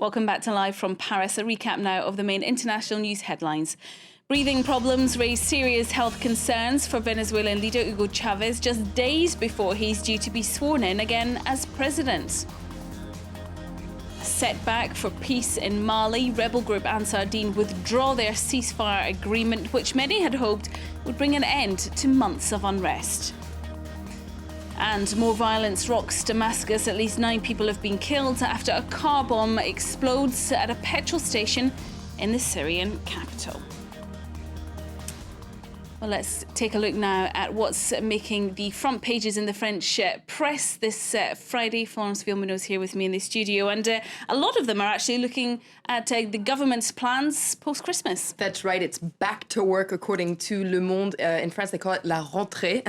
Welcome back to Live from Paris. A recap now of the main international news headlines. Breathing problems raise serious health concerns for Venezuelan leader Hugo Chavez just days before he's due to be sworn in again as president. A setback for peace in Mali. Rebel group Ansar Dine withdraw their ceasefire agreement, which many had hoped would bring an end to months of unrest. And more violence rocks Damascus. At least 9 people have been killed after a car bomb explodes at a petrol station in the Syrian capital. Well, let's take a look now at what's making the front pages in the French press this Friday. Florence Villemot is here with me in the studio, and a lot of them are actually looking at the government's plans post-Christmas. That's right. It's back to work, according to Le Monde. In France, they call it la rentrée.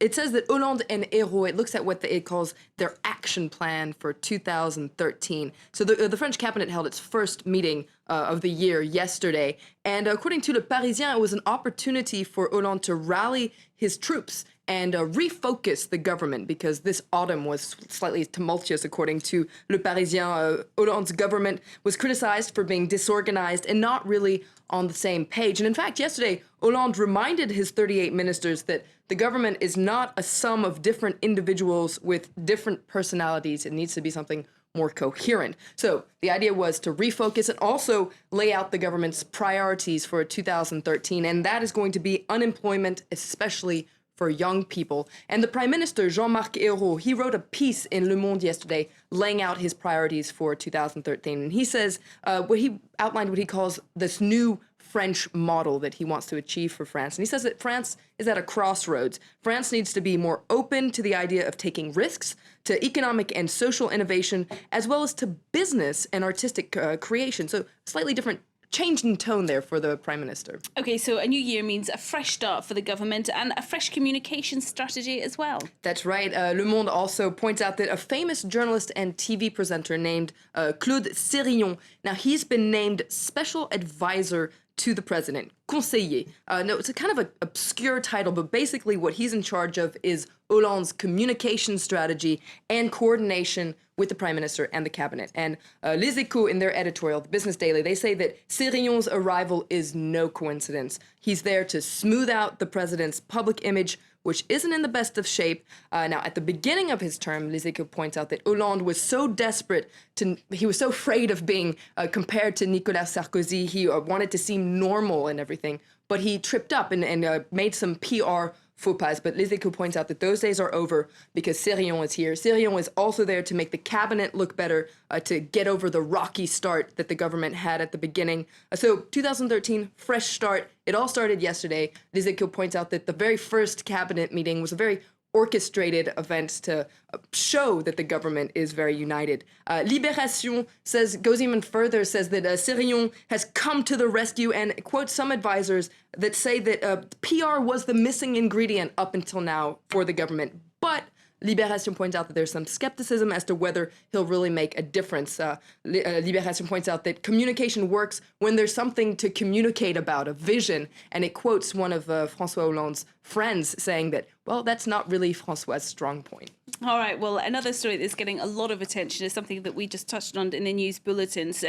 It says that Hollande and Ayrault, it looks at what it calls their action plan for 2013. So the French cabinet held its first meeting of the year yesterday. And according to Le Parisien, it was an opportunity for Hollande to rally his troops and refocus the government, because this autumn was slightly tumultuous, according to Le Parisien. Hollande's government was criticized for being disorganized and not really on the same page. And in fact, yesterday, Hollande reminded his 38 ministers that the government is not a sum of different individuals with different personalities. It needs to be something more coherent. So the idea was to refocus and also lay out the government's priorities for 2013, and that is going to be unemployment, especially for young people. And the Prime Minister, Jean-Marc Ayrault, he wrote a piece in Le Monde yesterday laying out his priorities for 2013. And he says, he outlined what he calls this new French model that he wants to achieve for France. And he says that France is at a crossroads. France needs to be more open to the idea of taking risks, to economic and social innovation, as well as to business and artistic creation. So slightly different change in tone there for the Prime Minister. Okay, so a new year means a fresh start for the government and a fresh communication strategy as well. That's right. Le Monde also points out that a famous journalist and TV presenter named Claude Sérillon, now he's been named special advisor to the president, conseiller. No, it's a kind of an obscure title, but basically what he's in charge of is Hollande's communication strategy and coordination with the Prime Minister and the cabinet. And Les Echos, in their editorial, the Business Daily, they say that Sérillon's arrival is no coincidence. He's there to smooth out the president's public image, which isn't in the best of shape. Now, at the beginning of his term, Les Echos points out that Hollande was so desperate he was so afraid of being compared to Nicolas Sarkozy. He wanted to seem normal and everything, but he tripped up and made some PR faux pas. But Les Echos points out that those days are over because Sérillon is here. Sérillon is also there to make the cabinet look better, to get over the rocky start that the government had at the beginning. So 2013, fresh start. It all started yesterday. Les Echos points out that the very first cabinet meeting was a very orchestrated event to show that the government is very united. Libération goes even further, says that Sérillon has come to the rescue and quotes some advisors that say that PR was the missing ingredient up until now for the government. But Libération points out that there's some skepticism as to whether he'll really make a difference. Libération points out that communication works when there's something to communicate about, a vision, and it quotes one of François Hollande's friends saying that, well, that's not really François' strong point. All right, well, another story that's getting a lot of attention is something that we just touched on in the news bulletins.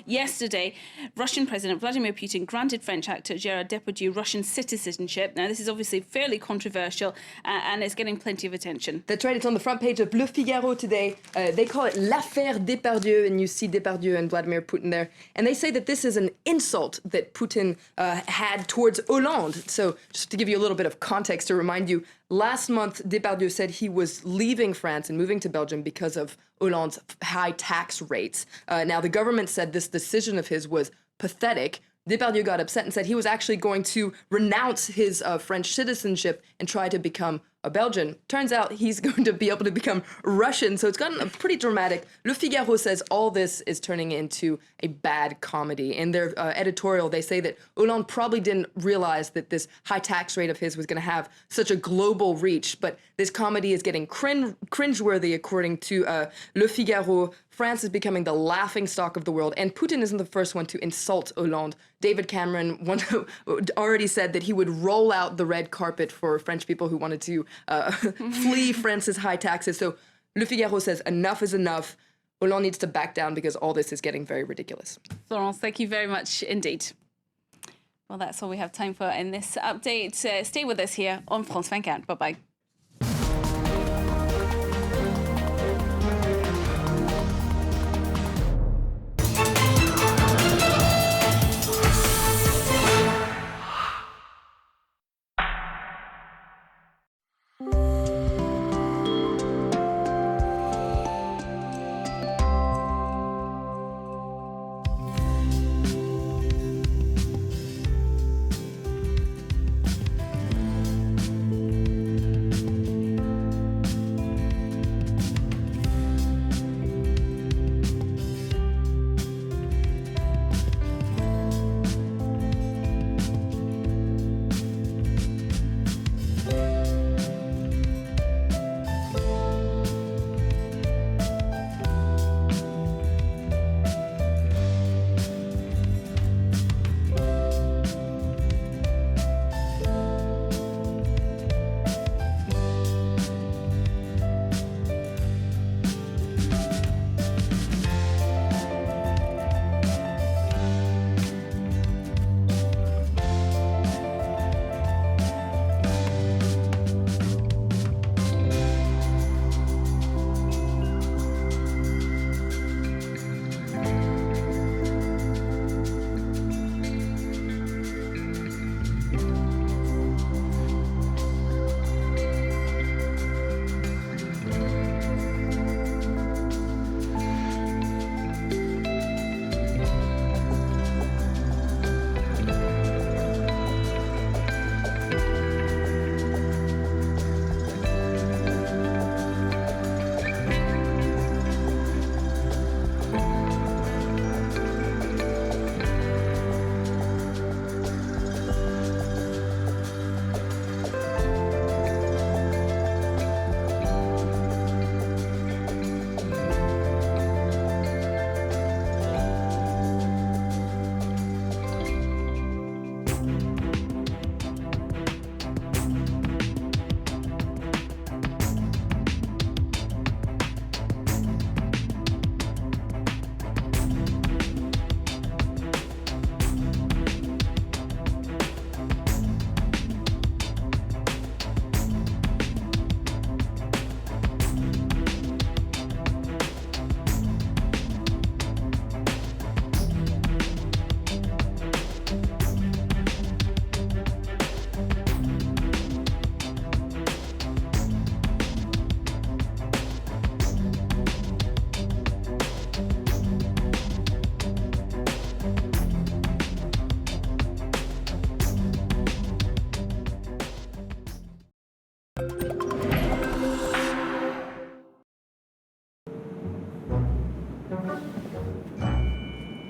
Yesterday, Russian President Vladimir Putin granted French actor Gérard Depardieu Russian citizenship. Now, this is obviously fairly controversial and it's getting plenty of attention. That's right. It's on the front page of Le Figaro today. They call it l'affaire Depardieu, and you see Depardieu and Vladimir Putin there. And they say that this is an insult that Putin had towards Hollande. So just to give you a little bit of context to remind you, last month, Depardieu said he was leaving France and moving to Belgium because of Hollande's high tax rates. Now, the government said this decision of his was pathetic. Depardieu got upset and said he was actually going to renounce his French citizenship and try to become a Belgian. Turns out he's going to be able to become Russian, so it's gotten pretty dramatic. Le Figaro says all this is turning into a bad comedy. In their editorial, they say that Hollande probably didn't realize that this high tax rate of his was going to have such a global reach, but this comedy is getting cringeworthy, according to Le Figaro. France is becoming the laughingstock of the world, and Putin isn't the first one to insult Hollande. David Cameron already said that he would roll out the red carpet for French people who wanted to flee France's high taxes. So Le Figaro says enough is enough. Hollande needs to back down because all this is getting very ridiculous. Florence, thank you very much indeed. Well, that's all we have time for in this update. Stay with us here on France 24. Bye-bye.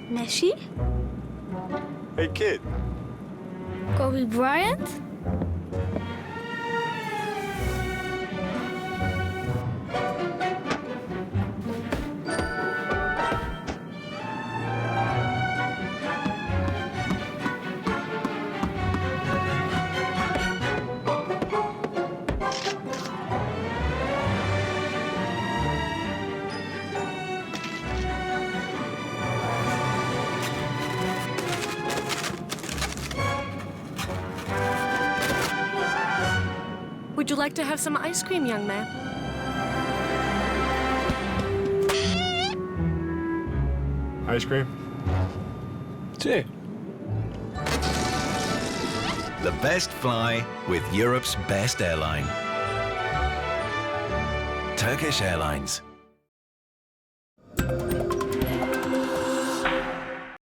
Messi? Hey, kid. Kobe Bryant? Would you like to have some ice cream, young man? Ice cream? Two. The best fly with Europe's best airline. Turkish Airlines.